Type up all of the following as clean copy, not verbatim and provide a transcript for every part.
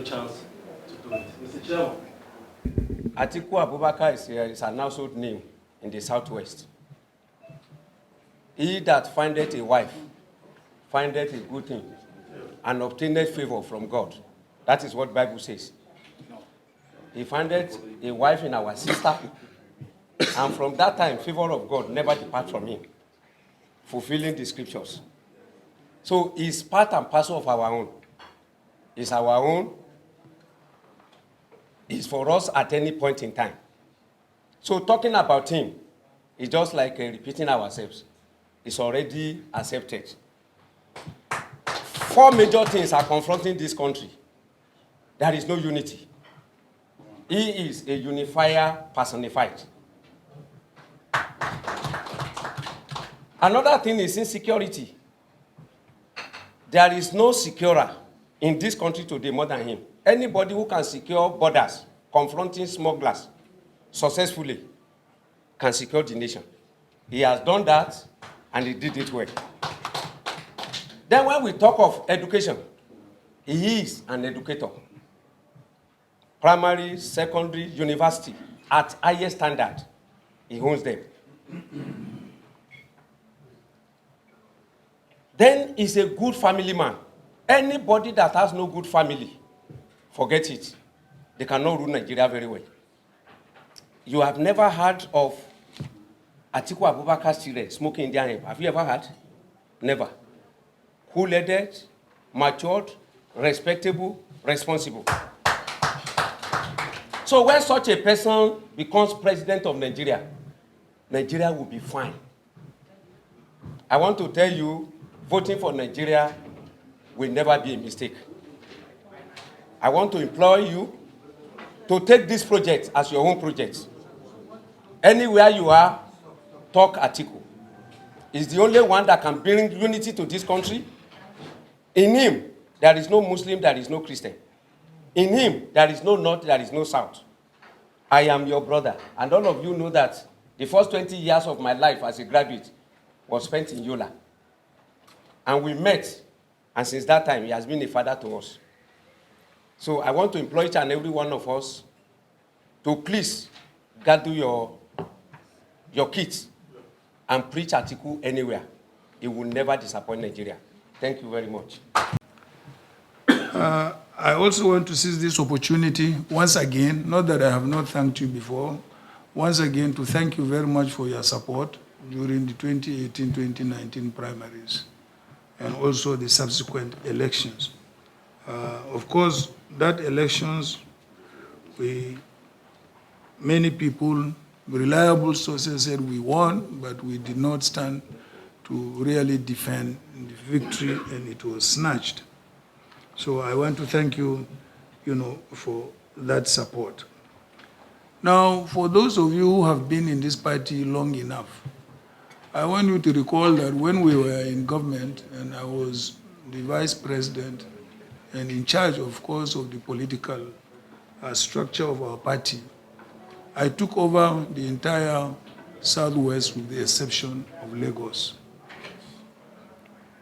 chance to do it. Mr. Chairman. Atiku Abubakar is an household name in the Southwest. He that findeth a wife, findeth a good thing, and obtaineth favor from God. That is what the Bible says. He findeth a wife in our sister, and from that time, favor of God never depart from him, fulfilling the scriptures. So it's part and parcel of our own. It's our own. It's for us at any point in time. So talking about him is just like repeating ourselves. It's already accepted. 4 major things are confronting this country. There is no unity. He is a unifier personified. Another thing is insecurity. There is no securer in this country today more than him. Anybody who can secure borders, confronting smugglers successfully, can secure the nation. He has done that, and he did it well. Then when we talk of education, he is an educator. Primary, secondary, university, at highest standard, he owns them. Then he's a good family man. Anybody that has no good family, forget it. They cannot rule Nigeria very well. You have never heard of Atiku Abubakar's children smoking Indian hemp. Have you ever heard? Never. Cool-headed, matured, respectable, responsible. So when such a person becomes president of Nigeria, Nigeria will be fine. I want to tell you, voting for Nigeria will never be a mistake. I want to implore you to take this project as your own project. Anywhere you are, talk Atiku. He's the only one that can bring unity to this country. In him, there is no Muslim, there is no Christian. In him, there is no North, there is no South. I am your brother, and all of you know that the first 20 years of my life as a graduate was spent in Yola. And we met, and since that time, he has been a father to us. So I want to implore each and every one of us to please gather your kids and preach Atiku anywhere. It will never disappoint Nigeria. Thank you very much. I also want to seize this opportunity once again, not that I have not thanked you before, once again to thank you very much for your support during the 2018-2019 primaries and also the subsequent elections. Of course, that elections, many people, reliable sources said we won, but we did not stand to really defend the victory, and it was snatched. So I want to thank you, for that support. Now, for those of you who have been in this party long enough, I want you to recall that when we were in government and I was the vice president and in charge, of course, of the political structure of our party, I took over the entire Southwest with the exception of Lagos.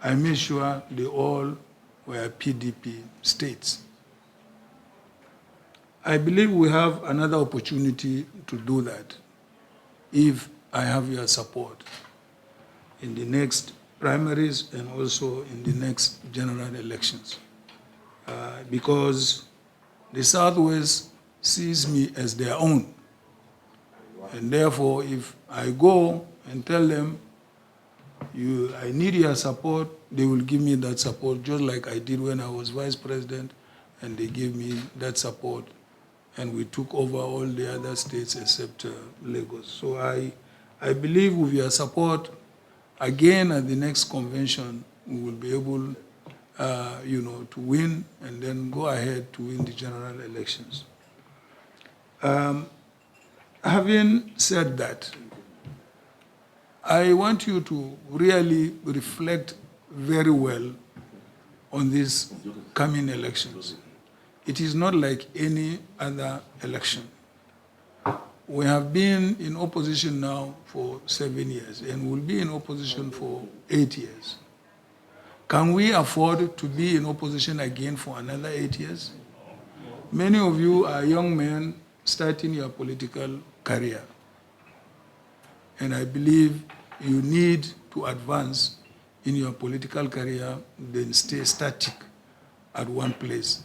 I made sure they all were PDP states. I believe we have another opportunity to do that if I have your support in the next primaries and also in the next general elections. Because the Southwest sees me as their own. And therefore, if I go and tell them, I need your support, they will give me that support, just like I did when I was vice president, and they gave me that support, and we took over all the other states except Lagos. So I believe with your support, again at the next convention, we will be able to win and then go ahead to win the general elections. Having said that, I want you to really reflect very well on these coming elections. It is not like any other election. We have been in opposition now for 7 years and will be in opposition for 8 years. Can we afford to be in opposition again for another 8 years? Many of you are young men starting your political career. And I believe you need to advance in your political career than stay static at one place.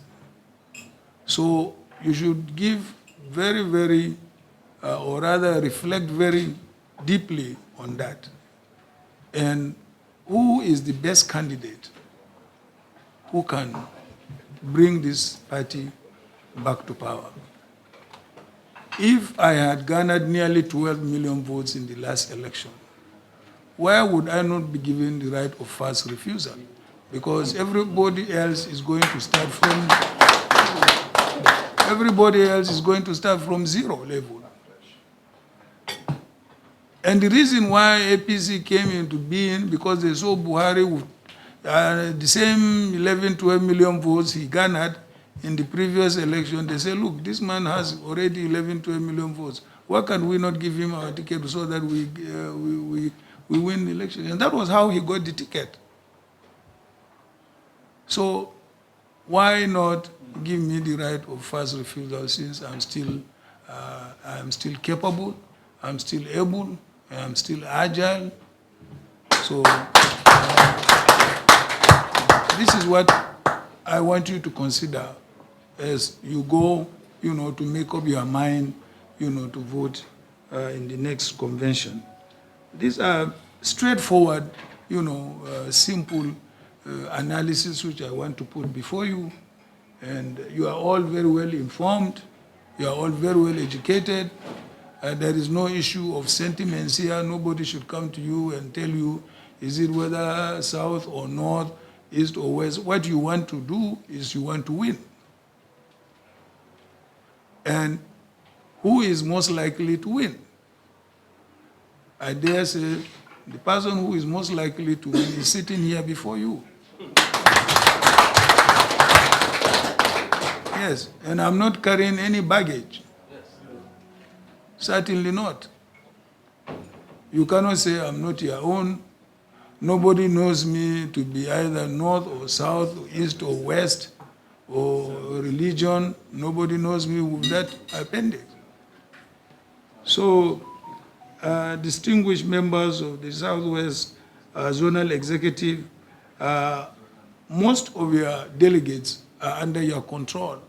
So you should give very, or rather reflect very deeply on that. And who is the best candidate who can bring this party back to power? If I had garnered nearly 12 million votes in the last election, why would I not be given the right of first refusal? Because everybody else is going to start from zero level. And the reason why APC came into being, because they saw Buhari with the same 11, 12 million votes he garnered in the previous election. They say, look, this man has already 11, 12 million votes. Why can't we not give him our ticket so that we win the election? And that was how he got the ticket. So why not give me the right of first refusal, since I'm still capable, I'm still able, and I'm still agile. So this is what I want you to consider as you go, to make up your mind, to vote in the next convention. These are straightforward, simple analysis which I want to put before you. And you are all very well informed. You are all very well educated. There is no issue of sentiments here. Nobody should come to you and tell you, is it whether south or north, east or west. What you want to do is you want to win. And who is most likely to win? I dare say the person who is most likely to win is sitting here before you. Yes, and I'm not carrying any baggage. Certainly not. You cannot say I'm not your own. Nobody knows me to be either north or south, or east or west, or religion. Nobody knows me with that appendix. So, distinguished members of the Southwest Zonal Executive, most of your delegates are under your control.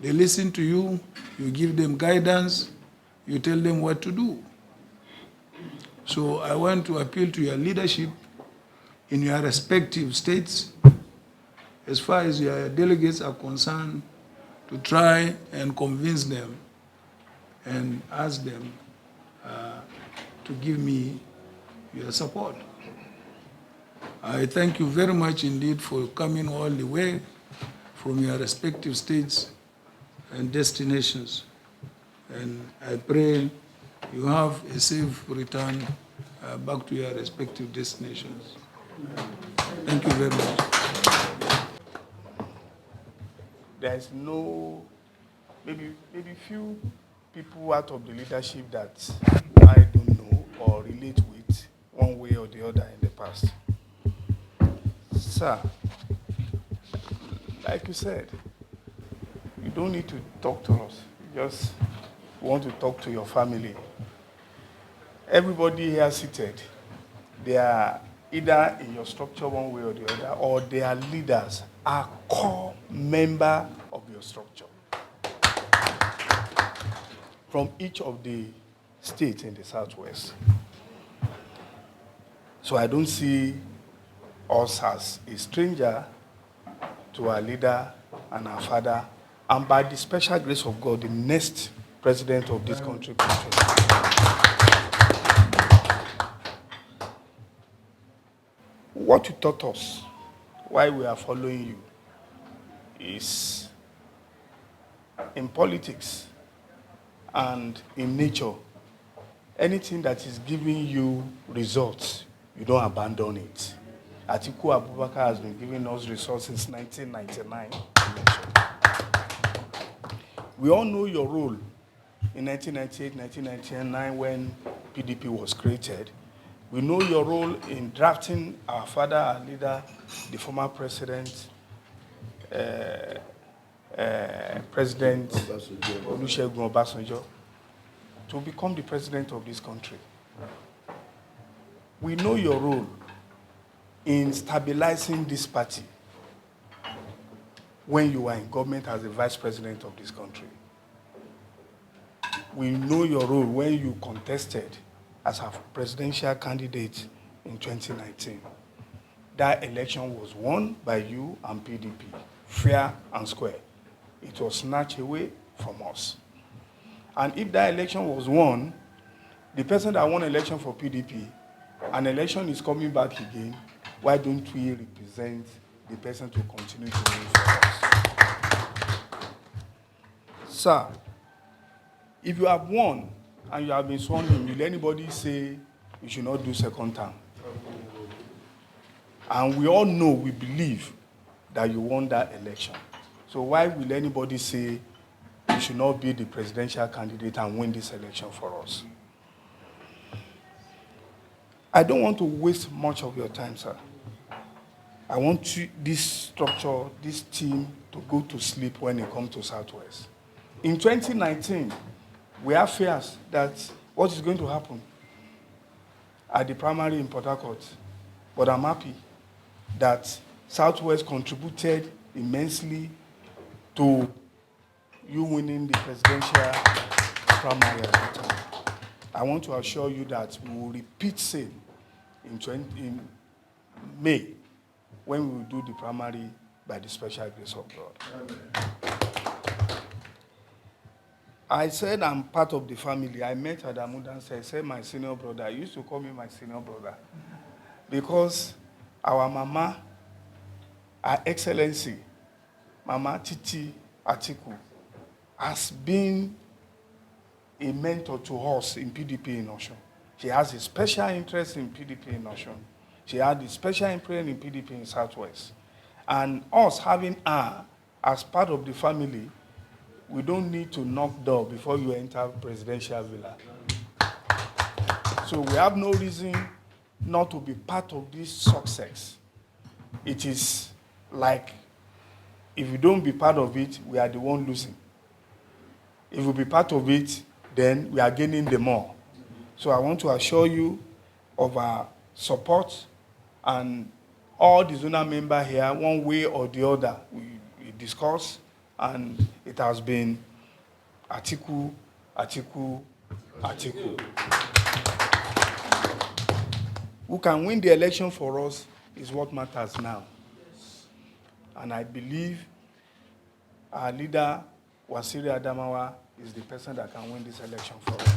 They listen to you, you give them guidance, you tell them what to do. So I want to appeal to your leadership in your respective states, as far as your delegates are concerned, to try and convince them and ask them to give me your support. I thank you very much indeed for coming all the way from your respective states and destinations. And I pray you have a safe return back to your respective destinations. Thank you very much. There's no, maybe few people out of the leadership that I don't know or relate with one way or the other in the past. Sir, like you said, you don't need to talk to us. You just want to talk to your family. Everybody here seated, they are either in your structure one way or the other, or they are leaders, are core member of your structure from each of the states in the Southwest. So I don't see us as a stranger to our leader and our father, and by the special grace of God, the next president of this country. What you taught us, why we are following you, is in politics and in nature, anything that is giving you results, you don't abandon it. Atiku Abubakar has been giving us results since 1999. We all know your role in 1998, 1999 when PDP was created. We know your role in drafting our father, our leader, the former president, President Olusegun Obasanjo to become the president of this country. We know your role in stabilizing this party when you were in government as the vice president of this country. We know your role when you contested as a presidential candidate in 2019. That election was won by you and PDP, fair and square. It was snatched away from us. And if that election was won, the person that won election for PDP, an election is coming back again, why don't we represent the person to continue to win for us? Sir, if you have won and you have been sworn in, will anybody say you should not do second term? And we all know, we believe that you won that election. So why will anybody say you should not be the presidential candidate and win this election for us? I don't want to waste much of your time, sir. I want this structure, this team, to go to sleep when it comes to Southwest. In 2019, we have fears that what is going to happen at the primary in Port Harcourt, but I'm happy that Southwest contributed immensely to you winning the presidential primary at that time. I want to assure you that we will repeat same in May when we will do the primary by the special grace of God. Amen. I said I'm part of the family. I met Adamu and said my senior brother. I used to call me my senior brother because our mama, Her Excellency, Mama Titi Atiku, has been a mentor to us in PDP in Osun. She has a special interest in PDP in Osun. She had a special interest in PDP in Southwest. And us having her as part of the family, we don't need to knock door before you enter presidential villa. So we have no reason not to be part of this success. It is like, if you don't be part of it, we are the one losing. If we be part of it, then we are gaining the more. So I want to assure you of our support, and all the zonal members here, one way or the other, we discuss, and it has been Atiku, Atiku, Atiku. Who can win the election for us is what matters now. And I believe our leader, Wasiri Adamawa, is the person that can win this election for us.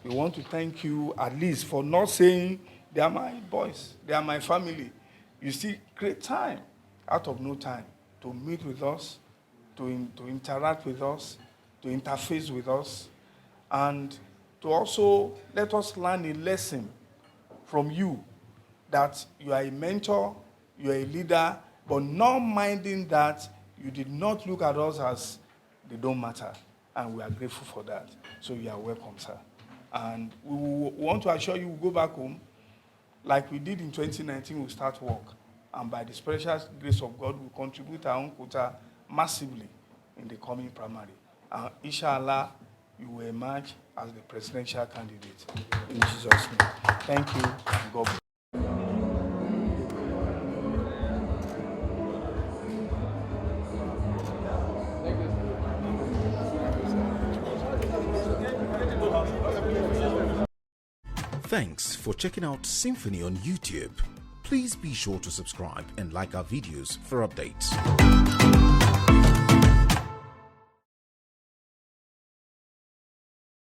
We want to thank you at least for not saying, they are my boys, they are my family. You see, create time out of no time to meet with us, to interact with us, to interface with us, and to also let us learn a lesson from you, that you are a mentor, you are a leader, but not minding that you did not look at us as they don't matter. And we are grateful for that. So you are welcome, sir. And we want to assure you we'll go back home. Like we did in 2019, we'll start work. And by the special grace of God, we'll contribute our own quota massively in the coming primary. And inshallah, you will emerge as the presidential candidate. In Jesus' name. Thank you, and God bless. Thanks for checking out SYMFONI on YouTube. Please be sure to subscribe and like our videos for updates.